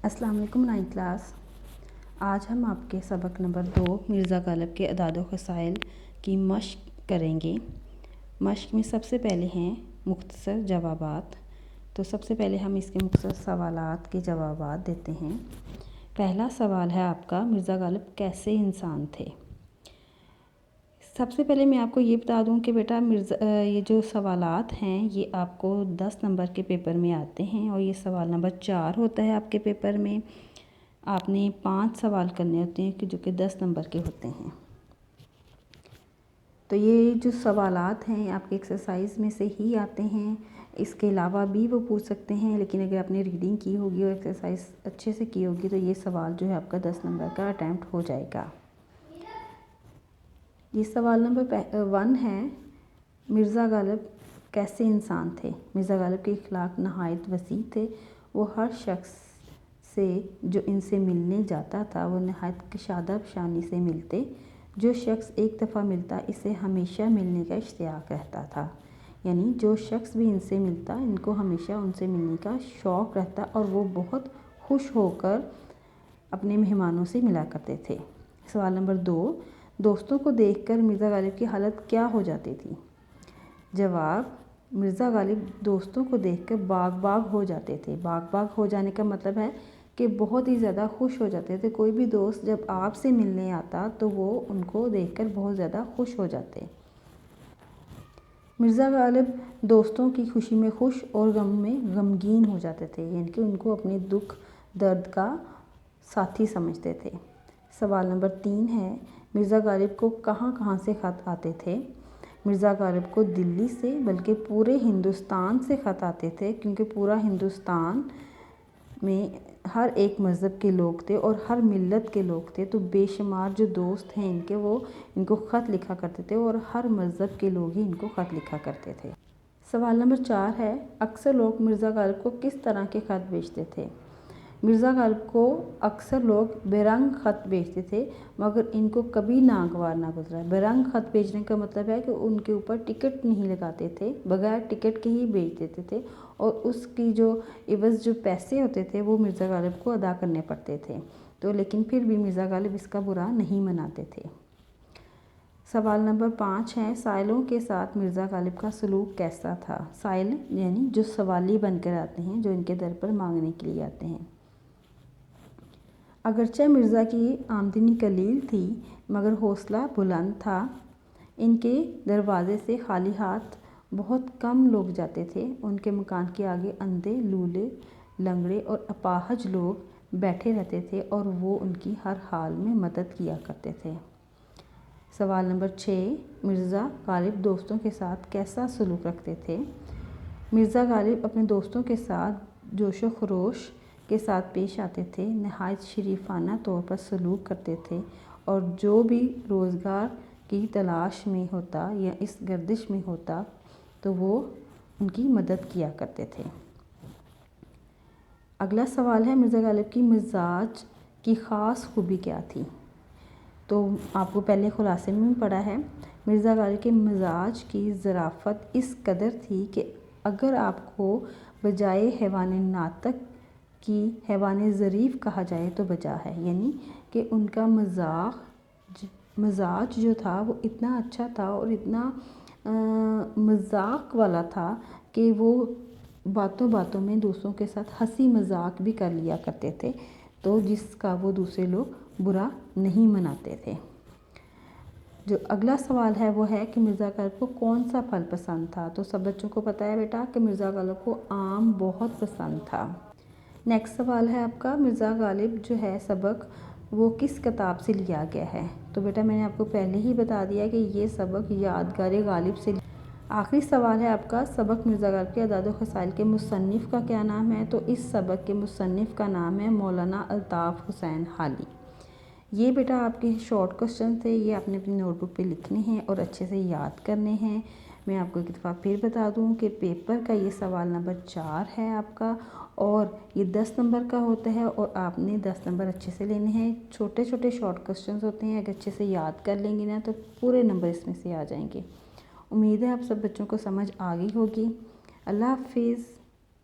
अस्सलाम वालेकुम ninth class. आज हम आपके सबक नंबर 2 मिर्ज़ा गालिब के अदाद व ख़साइल की मश्क करेंगे। मश्क में सबसे पहले हैं मुख्तसर जवाबात। तो सबसे पहले हम इसके मुख्तसर सवालात के जवाबात देते हैं। पहला सवाल है आपका, मिर्ज़ा गालिब कैसे इंसान थे। सबसे पहले मैं आपको ये बता दूं कि बेटा ये जो सवालात हैं ये आपको 10 नंबर के पेपर में आते हैं और ये सवाल नंबर 4 होता है आपके पेपर में। आपने 5 सवाल करने होते हैं कि जो कि 10 नंबर के होते हैं। तो ये जो सवालात हैं आपके एक्सरसाइज में से ही आते हैं, इसके अलावा भी वो पूछ सकते हैं, लेकिन अगर आपने रीडिंग की होगी और एक्सरसाइज अच्छे से की होगी तो ये सवाल जो है आपका 10 नंबर का अटैम्प्ट हो जाएगा। ये सवाल नंबर 1 है, मिर्ज़ा गालिब कैसे इंसान थे। मिर्ज़ा गालिब के अखलाक नहायत वसी थे। वो हर शख्स से जो इनसे मिलने जाता था वो नहायत कशादा पेशानी से मिलते। जो शख्स एक दफ़ा मिलता इसे हमेशा मिलने का इश्तियाक रहता था। यानी जो शख्स भी इनसे मिलता इनको हमेशा उनसे मिलने का शौक़ रहता और वो बहुत खुश होकर अपने मेहमानों से मिला करते थे। सवाल नंबर 2, दोस्तों को देखकर मिर्ज़ा गालिब की हालत क्या हो जाती थी। जवाब, मिर्ज़ा गालिब दोस्तों को देखकर बाग बाग हो जाते थे। बाग बाग हो जाने का मतलब है कि बहुत ही ज़्यादा खुश हो जाते थे। कोई भी दोस्त जब आपसे मिलने आता तो वो उनको देखकर बहुत ज़्यादा खुश हो जाते। मिर्ज़ा गालिब दोस्तों की खुशी में खुश और गम में गमगीन हो जाते थे, यानी कि उनको अपने दुख दर्द का साथी समझते थे। सवाल नंबर 3 है, मिर्ज़ा गालिब को कहाँ कहाँ से ख़त आते थे। मिर्ज़ा गालिब को दिल्ली से बल्कि पूरे हिंदुस्तान से ख़त आते थे, क्योंकि पूरा हिंदुस्तान में हर एक मज़हब के लोग थे और हर मिल्लत के लोग थे। तो बेशुमार जो दोस्त हैं इनके वो इनको ख़त लिखा करते थे और हर मज़हब के लोग ही इनको ख़त लिखा करते थे। सवाल नंबर 4 है, अक्सर लोग मिर्ज़ा गालिब को किस तरह के ख़त भेजते थे। मिर्ज़ा गालिब को अक्सर लोग बेरंग ख़त भेजते थे, मगर इनको कभी नागवार ना गुजरा। बेरंग ख़त भेजने का मतलब है कि उनके ऊपर टिकट नहीं लगाते थे, बगैर टिकट के ही भेज देते थे और उसकी जो इवज़ जो पैसे होते थे वो मिर्ज़ा गालिब को अदा करने पड़ते थे। तो लेकिन फिर भी मिर्ज़ा गालिब इसका बुरा नहीं मनाते थे। सवाल नंबर 5 है, साइलों के साथ मिर्ज़ा गालिब का सलूक कैसा था। साइल यानी जो सवाली बनकर आते हैं, जो इनके दर पर मांगने के लिए आते हैं। अगरचे मिर्ज़ा की आमदनी कलील थी मगर हौसला बुलंद था। इनके दरवाज़े से खाली हाथ बहुत कम लोग जाते थे। उनके मकान के आगे अंधे, लूले, लंगड़े और अपाहज लोग बैठे रहते थे और वो उनकी हर हाल में मदद किया करते थे। सवाल नंबर 6, मिर्ज़ा गालिब दोस्तों के साथ कैसा सलूक रखते थे। मिर्ज़ा गालिब अपने दोस्तों के साथ जोशो खरोश के साथ पेश आते थे, नहायत शरीफाना तौर पर सलूक करते थे और जो भी रोज़गार की तलाश में होता या इस गर्दिश में होता तो वो उनकी मदद किया करते थे। अगला सवाल है, मिर्ज़ा गालिब की मिजाज की ख़ास खूबी क्या थी। तो आपको पहले खुलासे में पढ़ा है, मिर्ज़ा गालिब के मिजाज की ज़राफ़त इस कदर थी कि अगर आपको बजाय हैवान नातक की हैवान ज़रीफ़ कहा जाए तो बजा है। यानी कि उनका मजाज जो था वो इतना अच्छा था और इतना मजाक वाला था कि वो बातों बातों में दूसरों के साथ हंसी मजाक भी कर लिया करते थे, तो जिसका वो दूसरे लोग बुरा नहीं मनाते थे। जो अगला सवाल है वो है कि मिर्ज़ा गालिब को कौन सा फल पसंद था। तो सब बच्चों को पता है बेटा कि मिर्ज़ा गालिब को आम बहुत पसंद था। नेक्स्ट सवाल है आपका, मिर्ज़ा गालिब जो है सबक वो किस किताब से लिया गया है। तो बेटा मैंने आपको पहले ही बता दिया कि ये सबक यादगार गालिब से। आखिरी सवाल है आपका, सबक मिर्ज़ा गालिब के अदाद व ख़साइल के मुसन्निफ़ का क्या नाम है। तो इस सबक के मुसन्निफ़ का नाम है मौलाना अल्ताफ़ हुसैन हाली। ये बेटा आपके शॉर्ट क्वेश्चन थे, ये आपने अपनी नोटबुक पे लिखने हैं और अच्छे से याद करने हैं। मैं आपको एक दफ़ा फिर बता दूं कि पेपर का ये सवाल नंबर 4 है आपका और ये 10 नंबर का होता है और आपने 10 नंबर अच्छे से लेने हैं। छोटे छोटे शॉर्ट क्वेश्चन होते हैं, अगर अच्छे से याद कर लेंगे ना तो पूरे नंबर इसमें से आ जाएंगे। उम्मीद है आप सब बच्चों को समझ आ गई होगी। अल्लाह हाफिज़।